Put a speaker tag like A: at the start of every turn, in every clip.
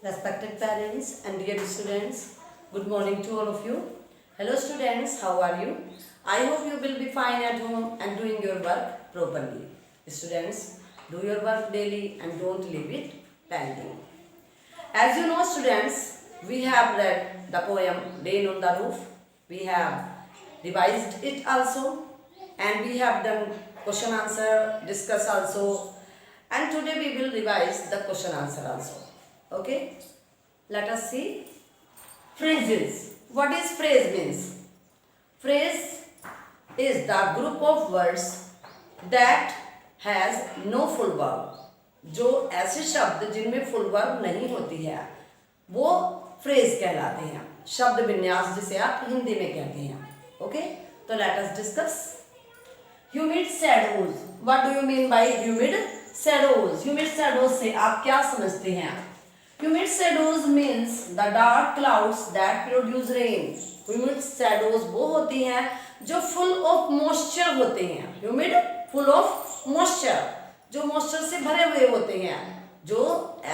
A: Respected parents and dear students, good morning to all of you. Hello students, how are you? I hope you will be fine at home and doing your work properly. Students, do your work daily and don't leave it pending. As you know students, we have read the poem Rain on the Roof. We have revised it also and we have done question answer, discuss also, and today we will revise the question answer also. Okay, let us see. Phrases. What is phrase means? Phrase is the group of words that has no full verb. जो ऐसे शब्द जिनमें full verb नहीं होती है वो phrase कहलाते हैं, शब्द विन्यास जिसे आप हिंदी में कहते हैं. ओके, तो let us discuss. Humid shadows. What do you mean by humid shadows? Humid shadows से आप क्या समझते हैं? Humid shadows means the dark clouds that produce rain. Humid shadows वो होती हैं जो full of moisture होते हैं. Humid full of moisture, जो moisture से भरे हुए होते हैं, जो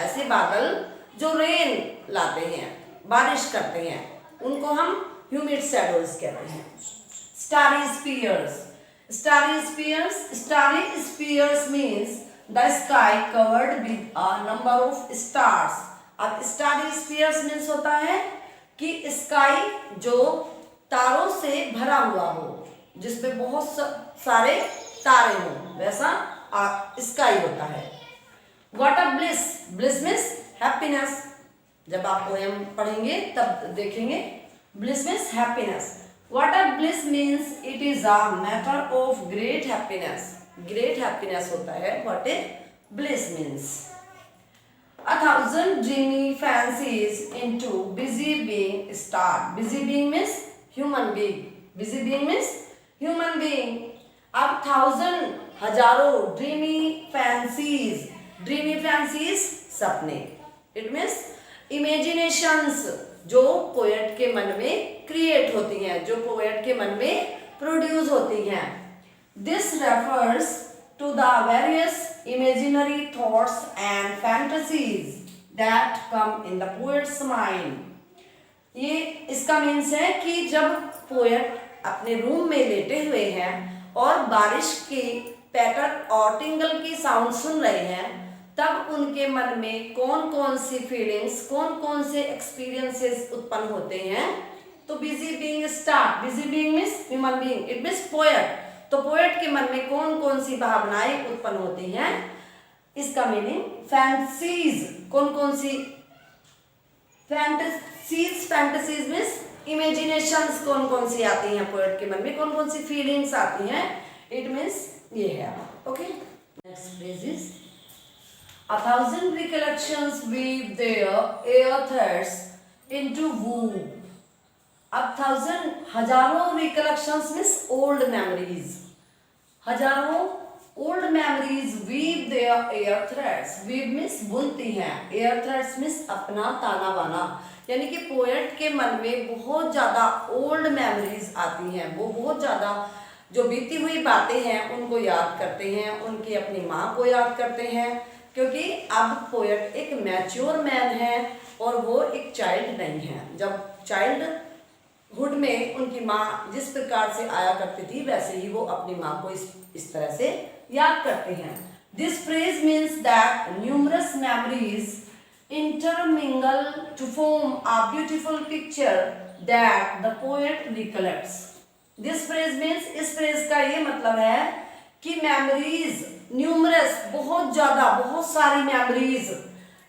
A: ऐसे बादल जो rain लाते हैं, बारिश करते हैं, उनको हम humid shadows कहते हैं. Starry spheres. Starry spheres. Starry spheres means the sky covered with a number of stars. अब स्टारी स्फीयर्स मीन्स होता है कि स्काई जो तारों से भरा हुआ हो, जिसमें बहुत सारे तारे हो, वैसा स्काई होता है. What a bliss. Bliss means happiness. जब आप पोएम पढ़ेंगे तब देखेंगे. Bliss means happiness. What a bliss means it is a matter of great happiness. Great happiness होता है what A bliss means. A thousand dreamy fancies into busy being start. Busy being means human being. Busy being means human being. अब thousand हजारों dreamy fancies. Dreamy fancies सपने. It means imaginations जो poet के मन में create होती हैं, जो पोएट के मन में प्रोड्यूस होती हैं. This refers to the various imaginary thoughts and fantasies that come in the poet's mind. ये इसका मीन्स है कि जब पोएट अपने रूम में लेटे हुए हैं और बारिश की पैटर और टिंगल की साउंड सुन रहे हैं, तब उनके मन में कौन कौन सी फीलिंग्स, कौन कौन से एक्सपीरियंसेस उत्पन्न होते हैं. तो busy being start. Busy being means human being. It means poet. तो पोएट के मन में कौन कौन सी भावनाएं उत्पन्न होती हैं, इसका मीनिंग फैंटसीज. कौन कौन सी फैंटसीज. फैंटसीज मीन्स इमेजिनेशंस कौन कौन सी आती हैं पोएट के मन में, कौन कौन सी फीलिंग्स आती हैं. इट मीन्स ये है. Okay, next phrase is a thousand recollections weave their air threads into woo. अब थाउजेंड हजारों रिकलेक्शंस मीन्स ओल्ड मेमोरीज. हजारों old memories weave their air threads. Weave means बुनती हैं, एयर थ्रेड्स मीन्स अपना ताना बाना. यानी कि पोएट के मन में बहुत ज़्यादा ओल्ड मेमोरीज आती हैं. वो बहुत ज़्यादा जो बीती हुई बातें हैं उनको याद करते हैं, उनकी अपनी माँ को याद करते हैं, क्योंकि अब पोएट एक मैच्योर मैन है और वो एक चाइल्ड नहीं है. जब चाइल्ड हुड में उनकी माँ जिस प्रकार से आया करती थी, वैसे ही वो अपनी माँ को इस तरह से याद करते हैं. This phrase means that numerous memories intermingle to form a beautiful picture that the poet recollects. This phrase means, इस फ्रेज का ये मतलब है कि मेमोरीज न्यूमरस, बहुत ज्यादा, बहुत सारी memories,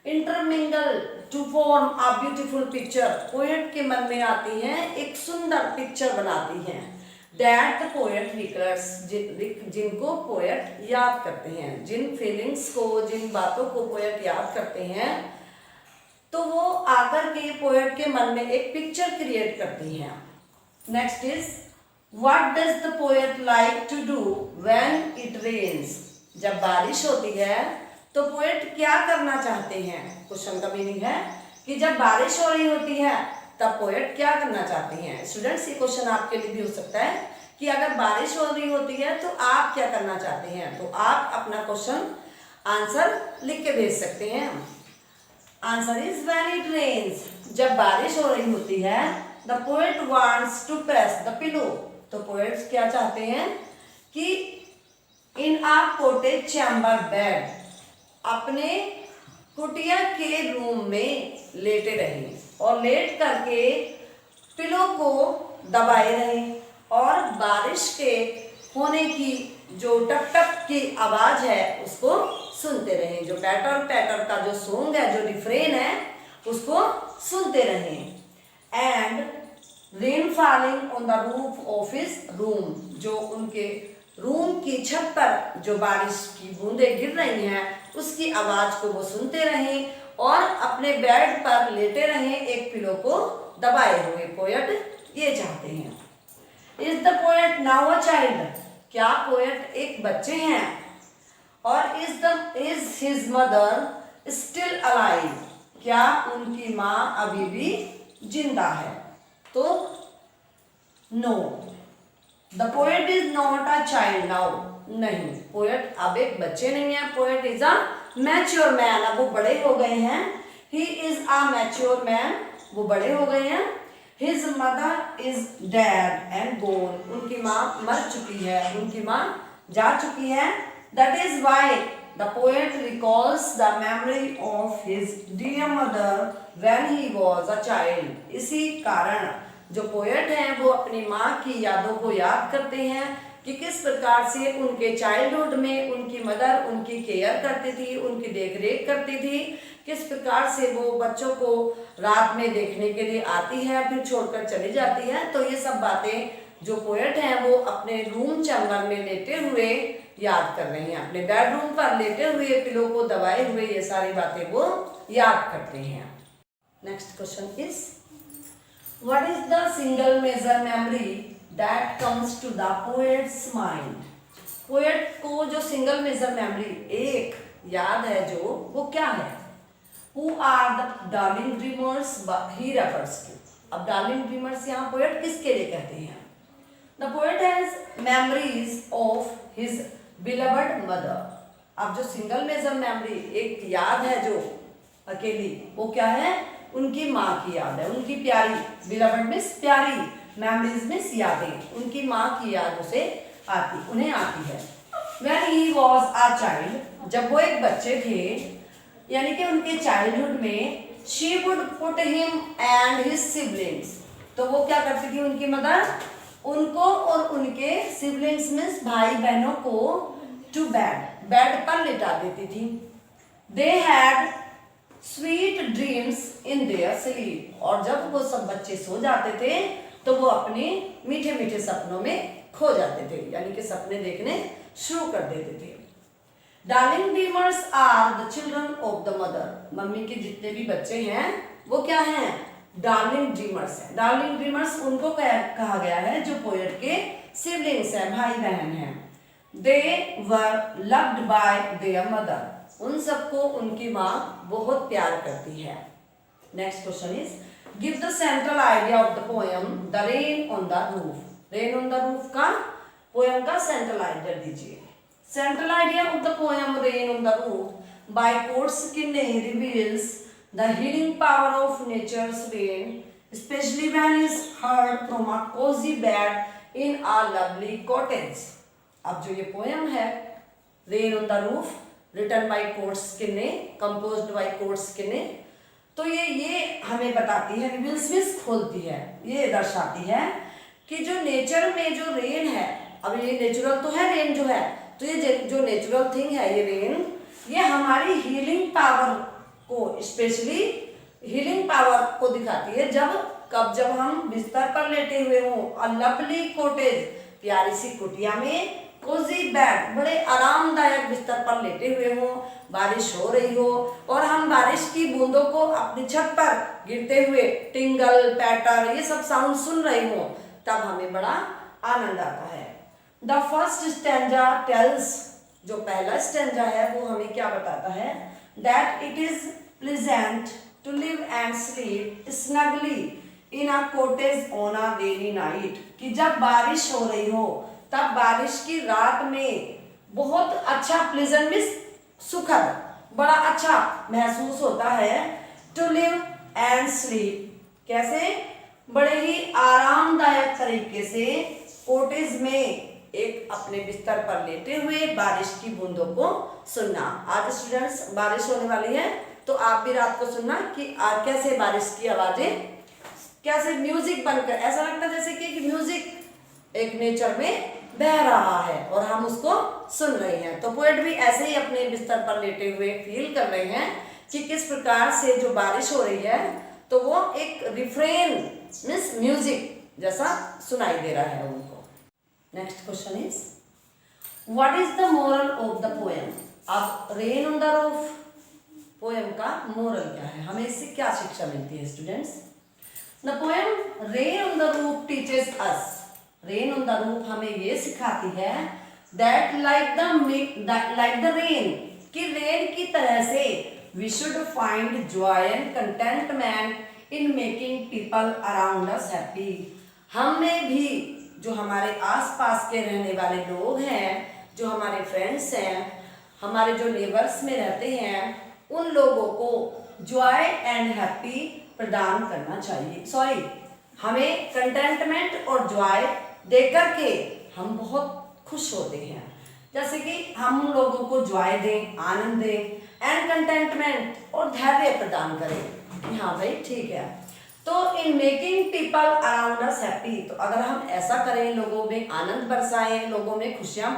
A: intermingle to form a beautiful picture, poet के मन में आती हैं, एक सुंदर पिक्चर बनाती हैं. दैट द पोएट रिकलेक्ट्स, जिनको पोएट याद करते हैं, जिन फीलिंग्स को, जिन बातों को पोएट याद करते हैं, तो वो आकर के पोएट के मन में एक पिक्चर क्रिएट करती हैं. Next is what does the poet like to do when it rains. जब बारिश होती है तो पोएट क्या करना चाहते हैं. क्वेश्चन का मीनिंग है कि जब बारिश हो रही होती है तब पोएट क्या करना चाहते हैं. स्टूडेंट्स, ये क्वेश्चन आपके लिए भी हो सकता है कि अगर बारिश हो रही होती है तो आप क्या करना चाहते हैं. तो आप अपना क्वेश्चन आंसर लिख के भेज सकते हैं. Answer is when it rains, जब बारिश हो रही होती है। The poet wants to press the pillow, तो पोएट्स क्या चाहते हैं कि in a cottage chamber bed, अपने कुटिया के रूम में लेटे रहें और लेट करके पिलो को दबाए रहें और बारिश के होने की जो टप टप की आवाज है उसको सुनते रहें, जो पैटर पैटर का जो सॉन्ग है, जो रिफ्रेन है, उसको सुनते रहें। And rain falling on the roof of his room, जो उनके रूम की छत पर जो बारिश की बूंदें गिर रही हैं उसकी आवाज को वो सुनते रहें और अपने बेड पर लेटे रहें एक पिलो को दबाए हुए। पोएट ये चाहते हैं। Is the poet now a child, क्या पोएट एक बच्चे हैं? और is his mother still alive, क्या उनकी माँ अभी भी जिंदा है? तो no, the poet is not a child now, नहीं, पोएट अब एक बच्चे नहीं है। Poet is a mature man, अब वो बड़े हो गए हैं। He is a mature man, वो बड़े हो गए हैं। His mother is dead and गोन, उनकी माँ मर चुकी है, उनकी माँ जा चुकी है। That is why the poet recalls the memory of his dear mother when he was a child, इसी कारण जो पोएट हैं वो अपनी माँ की यादों को याद करते हैं कि किस प्रकार से उनके चाइल्डहुड में उनकी मदर उनकी केयर करती थी, उनकी देख रेख करती थी, किस प्रकार से वो बच्चों को रात में देखने के लिए आती है फिर छोड़कर चली जाती है। तो ये सब बातें जो पोएट हैं वो अपने रूम चैम्बर में लेटे हुए याद कर रहे हैं, अपने बेडरूम पर लेटे हुए पिलो को दबाए हुए ये सारी बातें वो याद करते हैं। Next question is what is the single major memory that comes to the poet's mind? Poet को जो सिंगल मेजर मेमोरी एक याद है जो, वो क्या है? Who are the darling dreamers he refers to? अब darling dreamers यहाँ पोएट किसके लिए कहते हैं? The poet has memories of his beloved mother. अब जो सिंगल मेजर मेमोरी एक याद है जो अकेली, वो क्या है? उनकी माँ की याद है, उनकी प्यारी, beloved मीन्स प्यारी, memories मीन्स यादें, उनकी माँ की याद उसे आती, उन्हें आती है। When he was a child, जब वो एक बच्चे थे, यानी कि उनके चाइल्डहुड में, she would put him and his siblings, तो वो क्या करती थी उनकी मदर? उनको और उनके सिबलिंग्स मीन्स भाई बहनों को टू बेड, बेड पर लिटा देती थी। They had sweet dreams in their sleep, और जब वो सब बच्चे सो जाते थे तो वो अपने मीठे मीठे सपनों में खो जाते थे, यानी कि सपने देखने शुरू कर देते थे। Darling dreamers are the children of the mother, mummy के जितने भी बच्चे हैं वो क्या हैं? डार्लिंग ड्रीमर्स है। डार्लिंग ड्रीमर्स उनको कहा गया है जो पोएट के सिबलिंग्स हैं, भाई बहन हैं। They were loved by their mother, उन सबको उनकी माँ बहुत प्यार करती है। Next question is give the central idea of the poem the rain on the roof. Rain on the roof का पोएम का सेंट्रल आइडिया दीजिए। Central idea of the poem rain on the roof by Coates Kinney reveals the healing power of nature's rain, especially when is heard from a cozy bed in a lovely cottage. अब जो ये poem है rain on the roof, written by Coates Kinney, composed by Coates Kinney, तो ये हमें बताती है, reveals means खोलती है, ये दर्शाती है कि जो नेचर में जो रेन है, अब ये नेचुरल तो है रेन जो है, तो ये जो नेचुरल थिंग है ये रेन, ये हमारी हीलिंग पावर को, स्पेशली हीलिंग पावर को दिखाती है। जब हम बिस्तर पर लेटे हुए हों, अ लवली कॉटेज, प्यारी सी कुटिया में, कोजी बेड, बड़े आरामदायक बिस्तर पर लेटे हुए हों, बारिश हो रही हो और हम बारिश की बूंदों को अपनी छत पर गिरते हुए टिंगल पैटर ये सब साउंड सुन रहे हों, तब हमें बड़ा आनंद आता है। द फर्स्ट स्टैंजा टेल्स, जो पहला स्टैंजा है वो हमें क्या बताता है? That it is pleasant to live and sleep snugly in a cottage on a rainy night, कि जब बारिश हो रही हो तब बारिश की रात में बहुत अच्छा, प्लीजेंट मीन्स सुखद, बड़ा अच्छा महसूस होता है टू लिव एंड स्लीप। कैसे? बड़े ही आरामदायक तरीके से कॉटेज में एक अपने बिस्तर पर लेटे हुए बारिश की बूंदों को सुनना। आज स्टूडेंट्स बारिश होने वाली है, तो आप भी रात को सुनना कि कैसे बारिश की आवाजें कैसे म्यूजिक बनकर ऐसा लगता है जैसे कि म्यूजिक एक नेचर में बह रहा है और हम उसको सुन रहे हैं। तो पोएट भी ऐसे ही अपने बिस्तर पर लेटे हुए फील कर रहे हैं कि किस प्रकार से जो बारिश हो रही है तो वो एक रिफ्रेन मीन्स म्यूजिक जैसा सुनाई दे रहा है उनको। Next question is what is the moral of the poem. अब rain on the roof poem का मोरल क्या है, हमें इससे क्या शिक्षा मिलती है students. The poem rain on the roof teaches us. Rain on the roof हमें ये सिखाती है दैट लाइक द रेन, कि रेन की तरह से we should find joy and contentment in making people around us happy. हमें भी जो हमारे आसपास के रहने वाले लोग हैं, जो हमारे फ्रेंड्स हैं, हमारे जो नेबर्स में रहते हैं, उन लोगों को जॉय एंड हैप्पी प्रदान करना चाहिए। हमें कंटेंटमेंट और जॉय देकर के हम बहुत खुश होते हैं। जैसे कि हम उन लोगों को जॉय दें, आनंद दें, एंड कंटेंटमेंट और धैर्य प्रदान करें कि हाँ भाई ठीक है। तो इन making people around us happy, तो अगर हम ऐसा करें, लोगों में आनंद बरसाएं, लोगों में खुशियां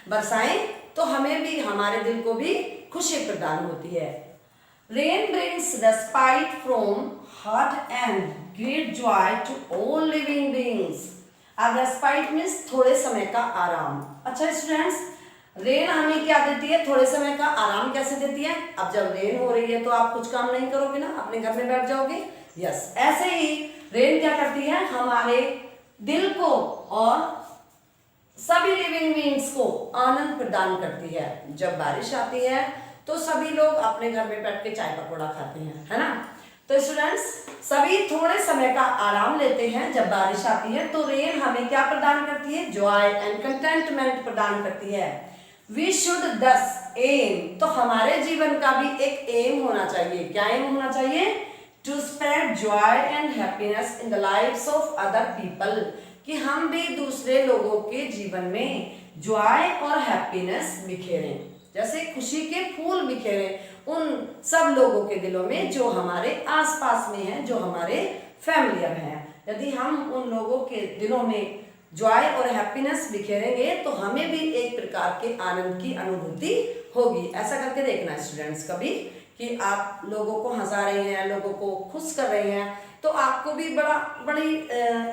A: बरसाएं, तो हमें भी, हमारे दिल को भी खुशी प्रदान होती है। Rain brings respite from hot and great joy to all living beings. अब रेस्पाइट मीन्स थोड़े समय का आराम। अच्छा स्टूडेंट्स, रेन हमें क्या देती है? थोड़े समय का आराम कैसे देती है? अब जब रेन हो रही है तो आप कुछ काम नहीं करोगे ना, अपने घर में बैठ जाओगे। यस, ऐसे ही रेन क्या करती है? हमारे दिल को और सभी लिविंग बीइंग्स को आनंद प्रदान करती है। जब बारिश आती है तो सभी लोग अपने घर में बैठ के चाय पकौड़ा खाते हैं, है ना। तो स्टूडेंट्स, सभी थोड़े समय का आराम लेते हैं जब बारिश आती है। तो रेन हमें क्या प्रदान करती है? जॉय एंड कंटेंटमेंट प्रदान करती है। वी शुड दस एम, तो हमारे जीवन का भी एक एम होना चाहिए। क्या एम होना चाहिए? To spread joy and happiness in the lives of other people, कि हम भी दूसरे लोगों के जीवन में जॉय और हैप्पीनेस बिखेरें, जैसे खुशी के फूल बिखेरें उन सब लोगों के दिलों में जो हमारे आसपास में हैं, जो हमारे फैमिलियर हैं। यदि हम उन लोगों के दिलों में जॉय और हैप्पीनेस बिखेरेंगे तो हमें भी एक प्रकार के आनंद की अनुभूति होगी। ऐसा करके देखना स्टूडेंट्स कभी कि आप लोगों को हंसा रहे हैं, लोगों को खुश कर रहे हैं, तो आपको भी बड़ी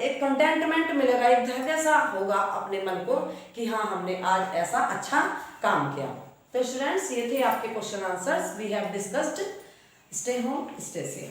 A: एक कंटेंटमेंट मिलेगा, एक धैर्य सा होगा अपने मन को कि हाँ हमने आज ऐसा अच्छा काम किया। तो स्टूडेंट्स, ये थे आपके question answers we have discussed. Stay home, stay safe.